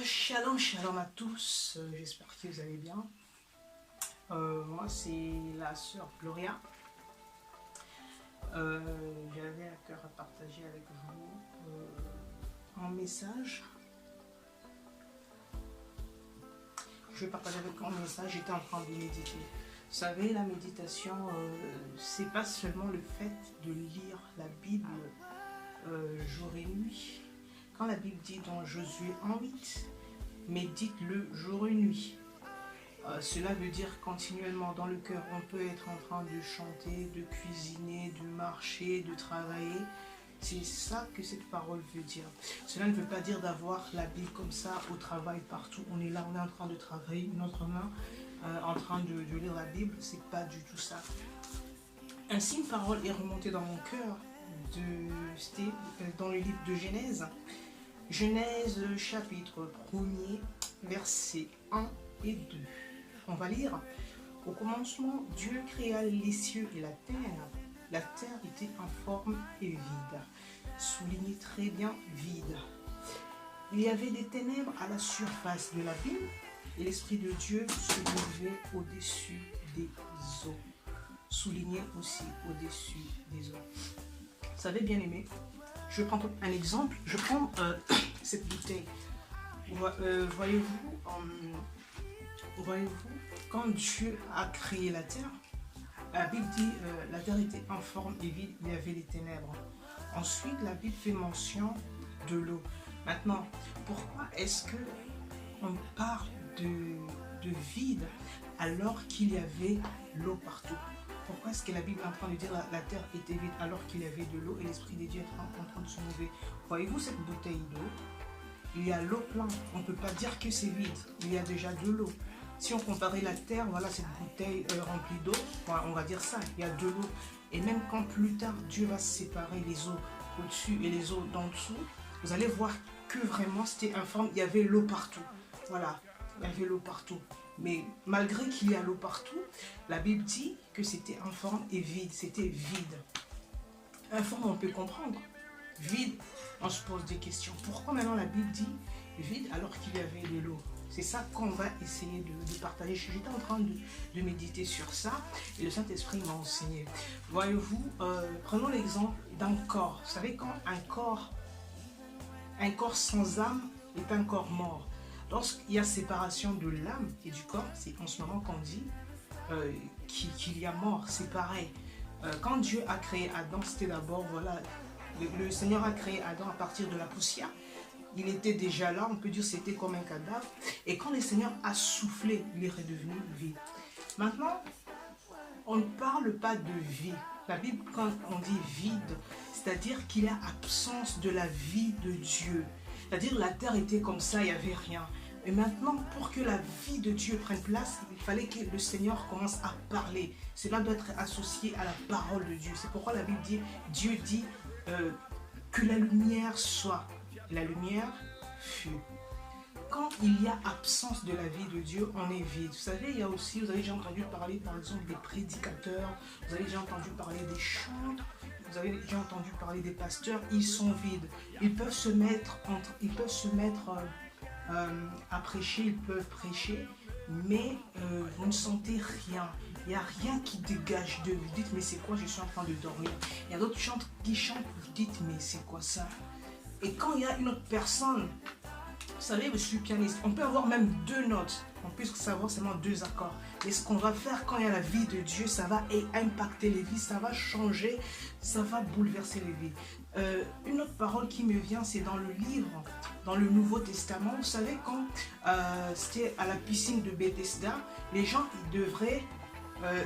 Shalom, shalom à tous, j'espère que vous allez bien. Moi c'est la sœur Gloria. J'avais à cœur à partager avec vous un message. Je vais partager avec vous un message, j'étais en train de méditer. Vous savez, la méditation, c'est pas seulement le fait de lire la Bible jour et nuit. Quand la Bible dit dans Josué 1:8, médite-le jour et nuit. Cela veut dire continuellement dans le cœur. On peut être en train de chanter, de cuisiner, de marcher, de travailler. C'est ça que cette parole veut dire. Cela ne veut pas dire d'avoir la Bible comme ça au travail partout. On est là, on est en train de travailler, notre main en train de lire la Bible. C'est pas du tout ça. Ainsi, une parole est remontée dans mon cœur. C'était dans le livre de Genèse. Genèse chapitre 1er, versets 1 et 2. On va lire. Au commencement, Dieu créa les cieux et la terre. La terre était informe et vide. Soulignez très bien vide. Il y avait des ténèbres à la surface de l'abîme et l'Esprit de Dieu se mouvait au-dessus des eaux. Soulignez aussi au-dessus des eaux. Vous savez, bien aimé, je prends un exemple. Je prends cette bouteille. Voyez-vous, quand Dieu a créé la terre, la Bible dit la terre était informe et vide, il y avait des ténèbres. Ensuite, la Bible fait mention de l'eau. Maintenant, pourquoi est-ce que on parle de vide alors qu'il y avait l'eau partout? Pourquoi est-ce que la Bible est en train de dire la terre était vide alors qu'il y avait de l'eau et l'Esprit de Dieu est en train de se mouver? Voyez-vous cette bouteille d'eau? Il y a l'eau pleine. On ne peut pas dire que c'est vide. Il y a déjà de l'eau. Si on comparait la terre, voilà cette bouteille remplie d'eau, on va dire ça, il y a de l'eau. Et même quand plus tard, Dieu va séparer les eaux au-dessus et les eaux d'en dessous, vous allez voir que vraiment c'était informe, il y avait l'eau partout. Voilà, il y avait l'eau partout. Mais malgré qu'il y a l'eau partout, la Bible dit que c'était informe et vide, c'était vide. Informe, on peut comprendre. Vide, on se pose des questions. Pourquoi maintenant la Bible dit vide alors qu'il y avait de l'eau? C'est ça qu'on va essayer de partager. J'étais en train de méditer sur ça et le Saint-Esprit m'a enseigné. Voyez-vous, prenons l'exemple d'un corps. Vous savez, quand un corps sans âme est un corps mort. Lorsqu'il y a séparation de l'âme et du corps, c'est en ce moment qu'on dit qu'il y a mort. C'est pareil. Quand Dieu a créé Adam, c'était d'abord, voilà, le Seigneur a créé Adam à partir de la poussière. Il était déjà là, on peut dire c'était comme un cadavre. Et quand le Seigneur a soufflé, il est redevenu vide. Maintenant, on ne parle pas de vie. La Bible, quand on dit vide, c'est-à-dire qu'il y a absence de la vie de Dieu. C'est-à-dire la terre était comme ça, il n'y avait rien. Et maintenant, pour que la vie de Dieu prenne place, il fallait que le Seigneur commence à parler. Cela doit être associé à la parole de Dieu. C'est pourquoi la Bible dit, Dieu dit que la lumière soit. La lumière fut. Quand il y a absence de la vie de Dieu, on est vide. Vous savez, il y a aussi, vous avez déjà entendu parler par exemple des prédicateurs, vous avez déjà entendu parler des chants, vous avez déjà entendu parler des pasteurs, ils sont vides. Ils peuvent se mettre, à prêcher, ils peuvent prêcher, mais vous ne sentez rien. Il n'y a rien qui dégage d'eux. Vous dites, mais c'est quoi? Je suis en train de dormir. Il y a d'autres qui chantent, vous dites, mais c'est quoi ça? Et quand il y a une autre personne, vous savez, je suis pianiste, on peut avoir même deux notes, on peut savoir seulement deux accords. Et ce qu'on va faire quand il y a la vie de Dieu, ça va impacter les vies, ça va changer, ça va bouleverser les vies. Une autre parole qui me vient, c'est dans le livre, dans le Nouveau Testament. Vous savez, quand c'était à la piscine de Bethesda, les gens, ils devraient...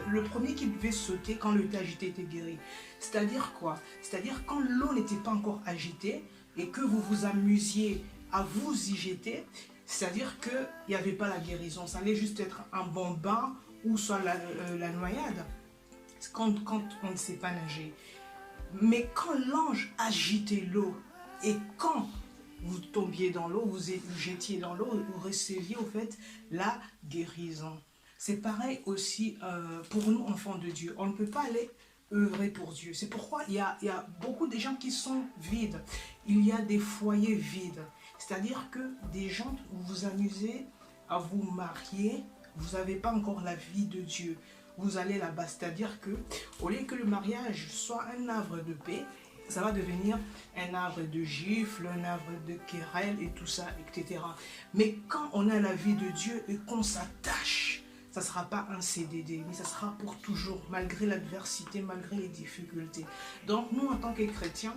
le premier qui devait sauter quand le thé agité était guéri. C'est-à-dire quoi? C'est-à-dire quand l'eau n'était pas encore agitée et que vous vous amusiez à vous y jeter, c'est-à-dire qu'il n'y avait pas la guérison. Ça allait juste être un bon bain ou soit la noyade quand on ne sait pas nager. Mais quand l'ange agitait l'eau et quand vous tombiez dans l'eau, vous jetiez dans l'eau, vous receviez au fait la guérison. C'est pareil aussi pour nous, enfants de Dieu. On ne peut pas aller œuvrer pour Dieu. C'est pourquoi il y a beaucoup de gens qui sont vides. Il y a des foyers vides. C'est-à-dire que des gens, vous vous amusez à vous marier, vous n'avez pas encore la vie de Dieu. Vous allez là-bas, c'est-à-dire que au lieu que le mariage soit un havre de paix, ça va devenir un havre de gifles, un havre de querelles et tout ça, etc. Mais quand on a la vie de Dieu et qu'on s'attache, ça ne sera pas un CDD, mais ça sera pour toujours, malgré l'adversité, malgré les difficultés. Donc nous, en tant que chrétiens,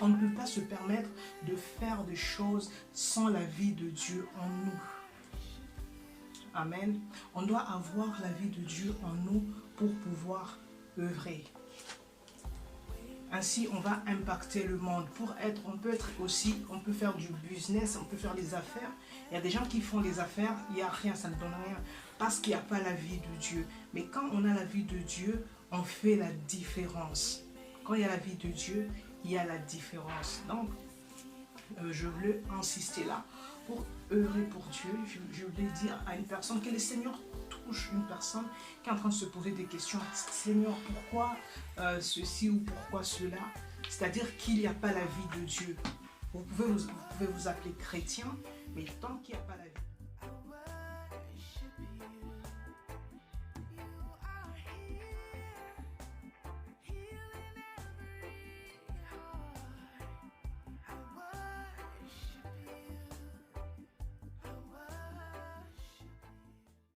on ne peut pas se permettre de faire des choses sans la vie de Dieu en nous. Amen. On doit avoir la vie de Dieu en nous pour pouvoir œuvrer. Ainsi, on va impacter le monde. On peut être aussi, on peut faire du business, on peut faire des affaires. Il y a des gens qui font des affaires, il n'y a rien, ça ne donne rien, parce qu'il n'y a pas la vie de Dieu. Mais quand on a la vie de Dieu, on fait la différence. Quand il y a la vie de Dieu, il y a la différence. Donc, je voulais insister là pour œuvrer pour Dieu. Je voulais dire à une personne que le Seigneur touche une personne qui est en train de se poser des questions. Seigneur, pourquoi ceci ou pourquoi cela? C'est-à-dire qu'il n'y a pas la vie de Dieu. Vous pouvez vous appeler chrétien, mais tant qu'il n'y a pas la vie.